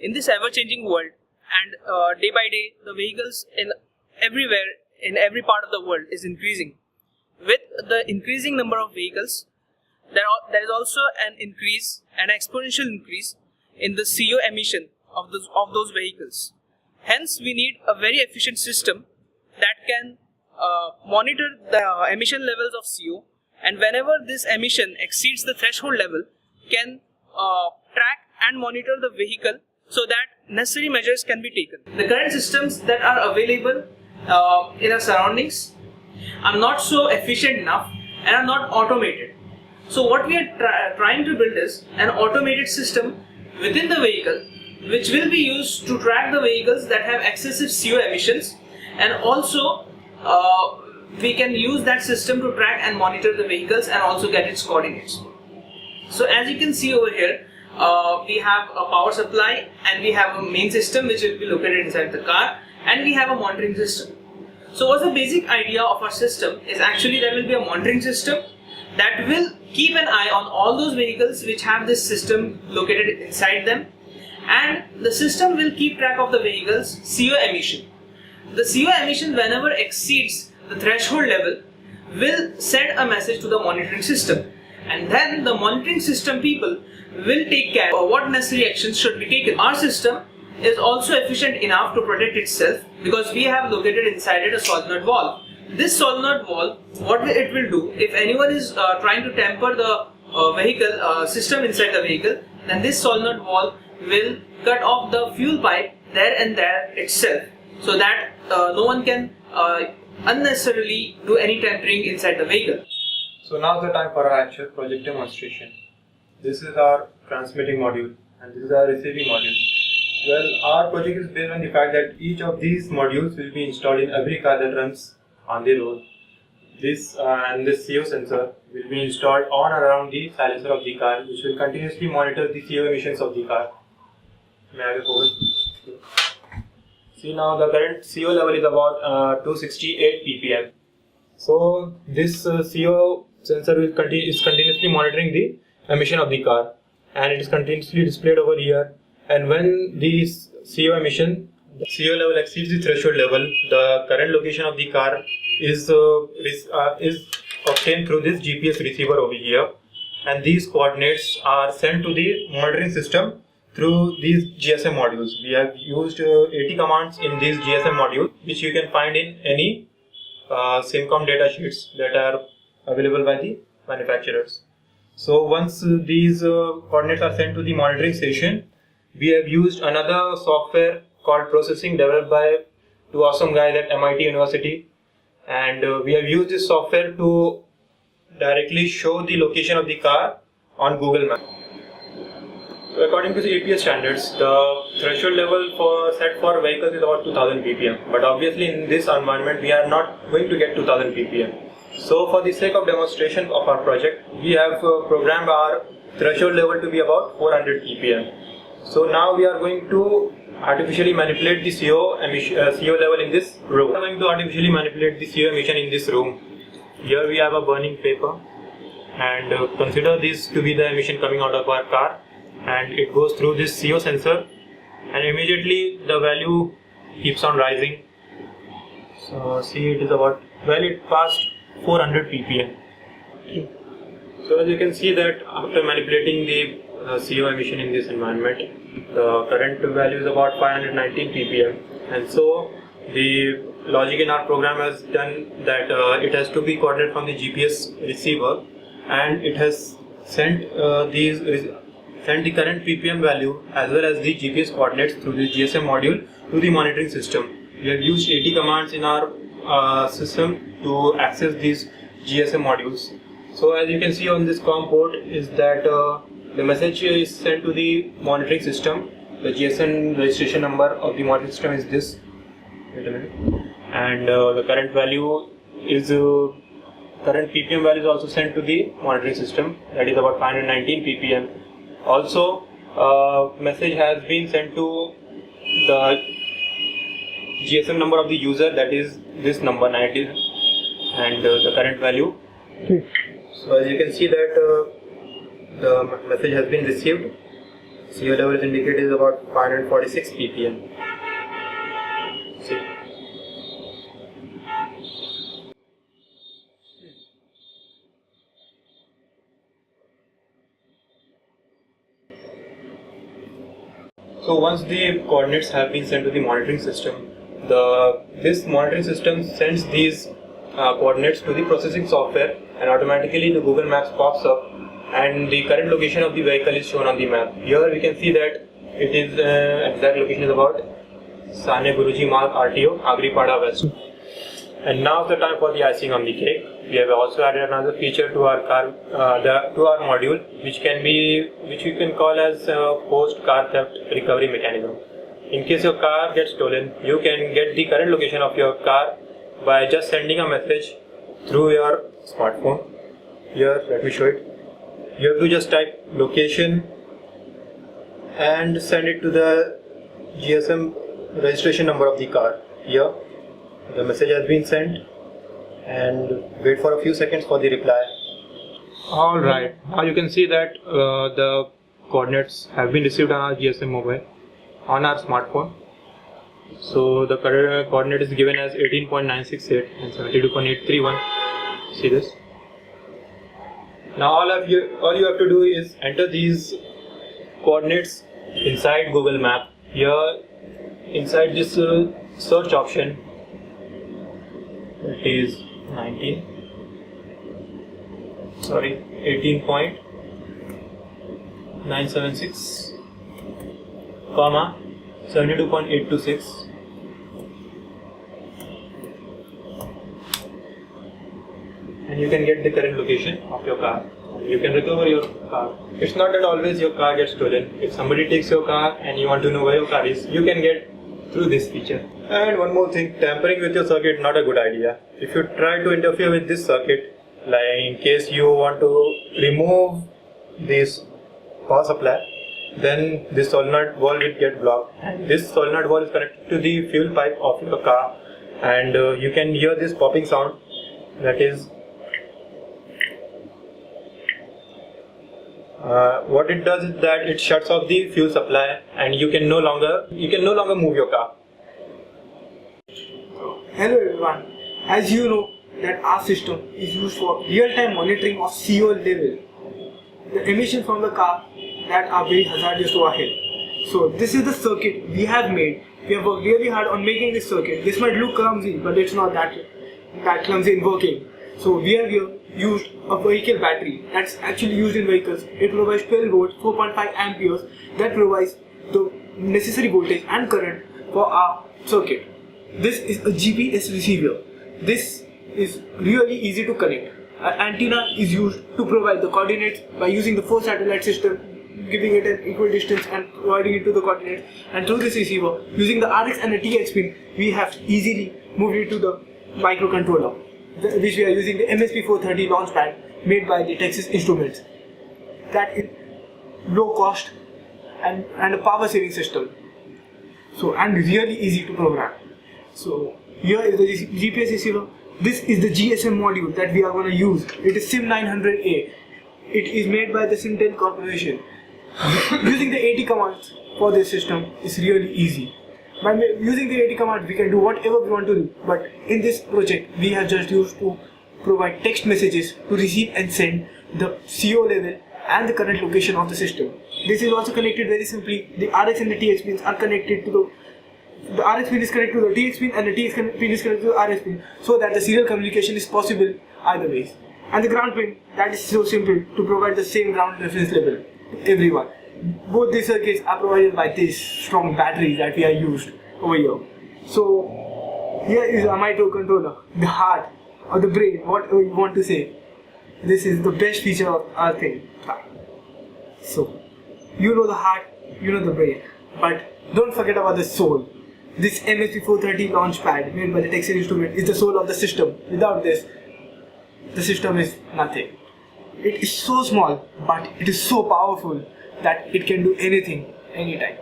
In this ever-changing world, and day by day, the vehicles in every part of the world is increasing. With the increasing number of vehicles, there is also an exponential increase in the CO emission of those vehicles. Hence, we need a very efficient system that can monitor the emission levels of CO, and whenever this emission exceeds the threshold level, can track and monitor the vehicle so that necessary measures can be taken. The current systems that are available in our surroundings are not so efficient enough and are not automated. So what we are trying to build is an automated system within the vehicle which will be used to track the vehicles that have excessive CO emissions, and also we can use that system to track and monitor the vehicles and also get its coordinates. So as you can see over here, we have a power supply and we have a main system which will be located inside the car, and we have a monitoring system. So what's the basic idea of our system is actually there will be a monitoring system that will keep an eye on all those vehicles which have this system located inside them, and the system will keep track of the vehicle's CO emission. The CO emission, whenever exceeds the threshold level, will send a message to the monitoring system, and then the monitoring system people will take care of what necessary actions should be taken. Our system is also efficient enough to protect itself because we have located inside it a solenoid valve. This solenoid valve, what it will do, if anyone is trying to tamper the vehicle system inside the vehicle, then this solenoid valve will cut off the fuel pipe there and there itself, so that no one can unnecessarily do any tampering inside the vehicle. So now is the time for our actual project demonstration. This is our transmitting module and this is our receiving module. Well, our project is based on the fact that each of these modules will be installed in every car that runs on the road. This and this CO sensor will be installed on or around the silencer of the car, which will continuously monitor the CO emissions of the car. May I have a forward? See, now the current CO level is about 268 ppm. So this CO sensor is continuously monitoring the emission of the car, and it is continuously displayed over here. And when the CO level exceeds the threshold level, the current location of the car is obtained through this GPS receiver over here, and these coordinates are sent to the monitoring system through these GSM modules. We have used 80 commands in these GSM modules, which you can find in any SIMCOM data sheets that are available by the manufacturers. So once these coordinates are sent to the monitoring station, we have used another software called processing developed by two awesome guys at MIT University, and we have used this software to directly show the location of the car on Google Maps. So according to the EPA standards, the threshold level set for vehicles is about 2000 ppm, but obviously in this environment we are not going to get 2000 ppm. So for the sake of demonstration of our project, we have programmed our threshold level to be about 400 ppm. So now we are going to artificially manipulate the CO level in this room. We are going to artificially manipulate the CO emission in this room. Here we have a burning paper, and consider this to be the emission coming out of our car, and it goes through this CO sensor, and immediately the value keeps on rising. So see, it is about, well, it passed 400 ppm. So as you can see that after manipulating the CO emission in this environment, the current value is about 519 ppm, and so the logic in our program has done that it has to be coordinated from the GPS receiver, and it has sent the current ppm value as well as the GPS coordinates through the GSM module to the monitoring system. We have used 80 commands in our system to access these GSM modules. So as you can see on this COM port is that the message is sent to the monitoring system. The GSM registration number of the monitoring system is this. Wait a minute. And the current value is current ppm value is also sent to the monitoring system, that is about 519 ppm. Also, message has been sent to the GSM number of the user, that is this number 90, and the current value. So as you can see that the message has been received. CO level is indicated is about 546 ppm. See. So once the coordinates have been sent to the monitoring system, this monitoring system sends these coordinates to the processing software, and automatically the Google Maps pops up and the current location of the vehicle is shown on the map. Here we can see that it is exact location is about Sane Guruji Marg RTO, Agripada West. And now the time for the icing on the cake. We have also added another feature to our car, to our module, which you can call as post car theft recovery mechanism. In case your car gets stolen, you can get the current location of your car by just sending a message through your smartphone. Here, let me show it. You have to just type location and send it to the GSM registration number of the car. Here, the message has been sent, and wait for a few seconds for the reply. Alright, now you can see that the coordinates have been received on our GSM mobile, on our smartphone. So the coordinate is given as 18.968 and 72.831. See this? Now all you have to do is enter these coordinates inside Google Map. Here, inside this search option, it is 18.976, comma 72.826. And you can get the current location of your car. You can recover your car. It's not that always your car gets stolen. If somebody takes your car and you want to know where your car is, you can get through this feature. And one more thing, tampering with your circuit, not a good idea. If you try to interfere with this circuit, like in case you want to remove this power supply, then this solenoid valve will get blocked. And this solenoid valve is connected to the fuel pipe of your car, and you can hear this popping sound. That is what it does is that it shuts off the fuel supply, and you can no longer move your car. Hello everyone. As you know that our system is used for real-time monitoring of CO level, the emissions from the car that are very hazardous to our health. So this is the circuit we have made. We have worked really hard on making this circuit. This might look clumsy, but it's not that clumsy in working. So we have here used a vehicle battery that's actually used in vehicles. It provides 12 volts, 4.5 amperes that provides the necessary voltage and current for our circuit. This is a GPS receiver. This is really easy to connect. An antenna is used to provide the coordinates by using the 4 satellite system, giving it an equal distance and providing it to the coordinates. And through this receiver, using the RX and the TIIC pin, we have easily moved it to the microcontroller, which we are using the MSP430 launchpad made by the Texas Instruments. That is low cost and a power saving system. So, and really easy to program. So here is the GPS receiver. This is the GSM module that we are going to use. It is SIM900A. It is made by the Syntel Corporation. Using the 80 commands for this system is really easy. By using the 80 commands, we can do whatever we want to do. But in this project, we have just used to provide text messages to receive and send the CO level and the current location of the system. This is also connected very simply. The RX and the TX pins are connected to the RX pin is connected to the TX pin, and the TX pin is connected to the RX pin, so that the serial communication is possible either ways. And the ground pin, that is so simple to provide the same ground reference level to everyone. Both these circuits are provided by this strong battery that we are used over here. So here is a microcontroller, the heart or the brain, whatever you want to say. This is the best feature of our thing. So you know the heart, you know the brain, but don't forget about the soul. This MSP430 launchpad made by the Texas Instruments is the soul of the system. Without this, the system is nothing. It is so small, but it is so powerful that it can do anything, anytime.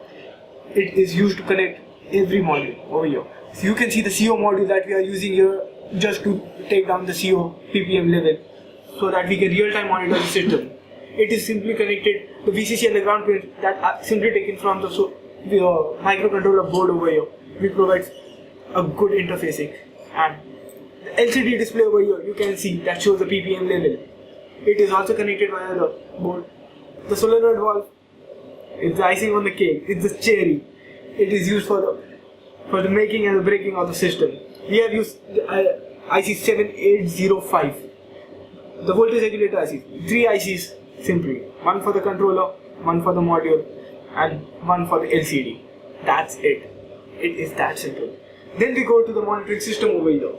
It is used to connect every module over here. So you can see the CO module that we are using here just to take down the CO ppm level so that we can real-time monitor the system. It is simply connected the VCC and the ground pins that are simply taken from the microcontroller board over here, which provides a good interfacing. And the LCD display over here, you can see that shows the ppm level. It is also connected via the board. The solenoid valve is the icing on the cake. It's the cherry. It is used for the making and the breaking of the system. We have used the IC 7805, the voltage regulator IC. 3 ICs simply. One for the controller, one for the module, and one for the LCD. That's it. It is that simple. Then we go to the monitoring system over here.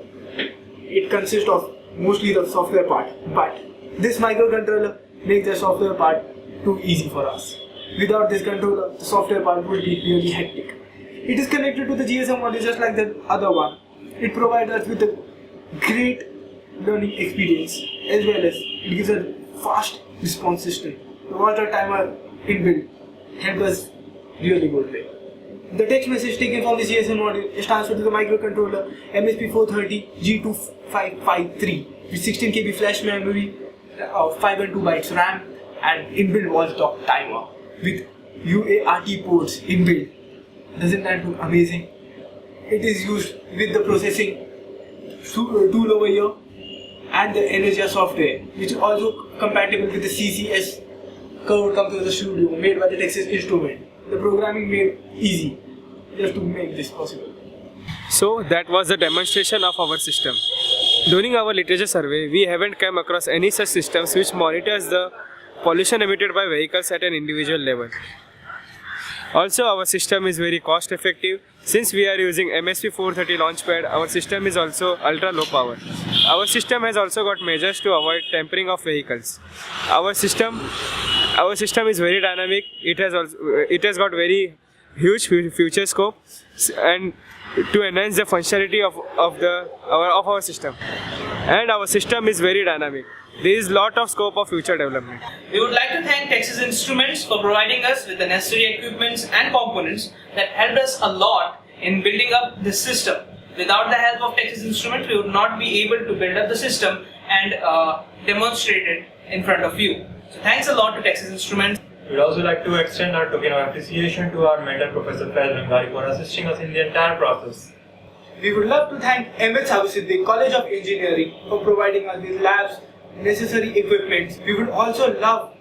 It consists of mostly the software part, but this microcontroller makes the software part too easy for us. Without this controller, the software part would be really hectic. It is connected to the GSM module just like the other one. It provides us with a great learning experience, as well as it gives a fast response system. The water timer inbuilt helps us really good way. The text message taken from the GSM module is transferred to the microcontroller MSP430G2553 with 16 KB flash memory, 5 and 2 bytes RAM, and inbuilt watchdog timer with UART ports inbuilt. Doesn't that look amazing? It is used with the processing tool over here and the Energia software, which is also compatible with the CCS curved computer studio made by the Texas Instrument. The programming made easy just to make this possible. So that was the demonstration of our system. During our literature survey, we haven't come across any such systems which monitors the pollution emitted by vehicles at an individual level. Also, our system is very cost effective. Since we are using MSP430 launchpad, our system is also ultra low power. Our system has also got measures to avoid tampering of vehicles. Our system is very dynamic. It has got very huge future scope and to enhance the functionality of our system. And our system is very dynamic. There is lot of scope of future development. We would like to thank Texas Instruments for providing us with the necessary equipments and components that helped us a lot in building up this system. Without the help of Texas Instruments, we would not be able to build up the system and demonstrate it in front of you. So thanks a lot to Texas Instruments. We would also like to extend our token of appreciation to our mentor, Professor Faiz Rangari, for assisting us in the entire process. We would love to thank M.H.Saboo, Siddik College of Engineering, for providing us with labs, necessary equipment. We would also love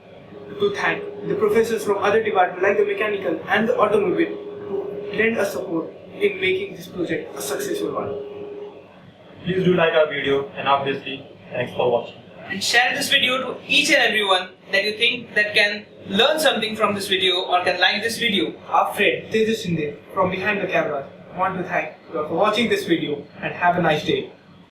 to thank the professors from other departments like the mechanical and the automobile who lend us support in making this project a successful one. Please do like our video, and obviously, thanks for watching. And share this video to each and everyone that you think that can learn something from this video or can like this video. Our friend Tejas Shinde from behind the camera want to thank you all for watching this video and have a nice day.